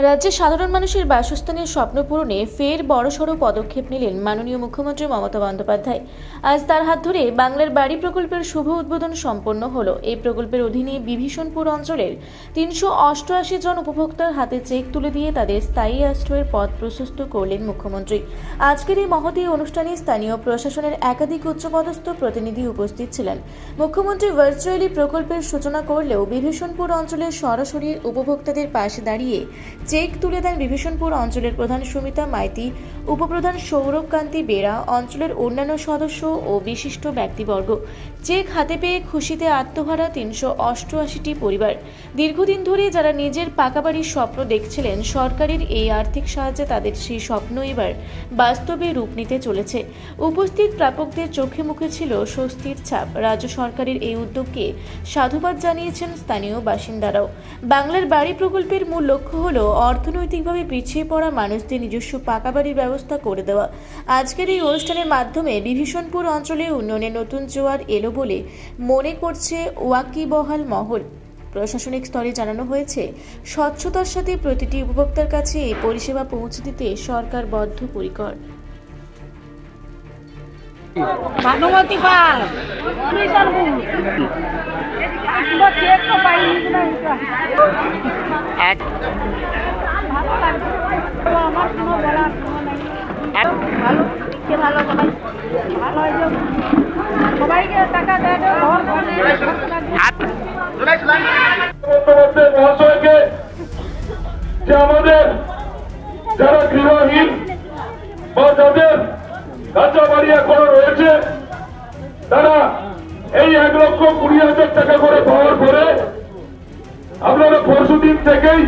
রাজ্যের সাধারণ মানুষের বাসস্থানের স্বপ্ন পূরণে ফের বড়সড় পদক্ষেপ নিলেন মাননীয় মুখ্যমন্ত্রী মমতা বন্দ্যোপাধ্যায়। আজ তার হাত ধরে বাংলার বাড়ি প্রকল্পের শুভ উদ্বোধন সম্পন্ন হলো। এই প্রকল্পের অধীনে বিভীষণপুর অঞ্চলের ৩৮৮ জন উপভোক্তার হাতে চেক তুলে দিয়ে তাদের স্থায়ী আশ্রয়ের পথ প্রশস্ত করলেন মুখ্যমন্ত্রী। আজকের এই মহতী অনুষ্ঠানে স্থানীয় প্রশাসনের একাধিক উচ্চপদস্থ প্রতিনিধি উপস্থিত ছিলেন। মুখ্যমন্ত্রী ভার্চুয়ালি প্রকল্পের সূচনা করলেও বিভীষণপুর অঞ্চলের সরাসরি উপভোক্তাদের পাশে দাঁড়িয়ে চেক তুলে দেন বিভীষণপুর অঞ্চলের প্রধান সুমিতা মাইতি, উপপ্রধান সৌরভ কান্তি বেরা, অঞ্চলের অন্যান্য সদস্য ও বিশিষ্ট ব্যক্তিবর্গ। চেক হাতে পেয়ে খুশিতে আত্মহারা ৩৮৮টি পরিবার। দীর্ঘদিন ধরে যারা নিজের পাকা বাড়ির স্বপ্ন দেখছিলেন, সরকারের এই আর্থিক সাহায্যে তাদের সেই স্বপ্ন এবার বাস্তবে রূপ নিতে চলেছে। উপস্থিত প্রাপকদের চোখে মুখে ছিল স্বস্তির ছাপ। রাজ্য সরকারের এই উদ্যোগকে সাধুবাদ জানিয়েছেন স্থানীয় বাসিন্দারাও। বাংলার বাড়ি প্রকল্পের মূল লক্ষ্য হল অর্থনৈতিকভাবে পিছিয়ে পড়া মানুষদের নিজস্ব পাকা বাড়ির ব্যবস্থা করে দেওয়া। আজকের এই অনুষ্ঠানের মাধ্যমে বিভীষণপুর অঞ্চলে উন্নয়নের নতুন জোয়ার এলো বলে মনে করছে ওয়াকিবহাল মহল। প্রশাসনিক স্তরে জানানো হয়েছে, স্বচ্ছতার সাথে প্রতিটি উপভোক্তার কাছে এই পরিষেবা পৌঁছে দিতে সরকার বদ্ধপরিকর। ভানুমতি পাল সবাইকে টাকা দেয় মহাশয়কে যে আমাদের যারা গৃহহীন বা যাদের কাঁচা বাড়ি এখনো রয়েছে, তারা এই 1,20,000 টাকা করে পাওয়ার পরে আপনারা পরশুদিন থেকেই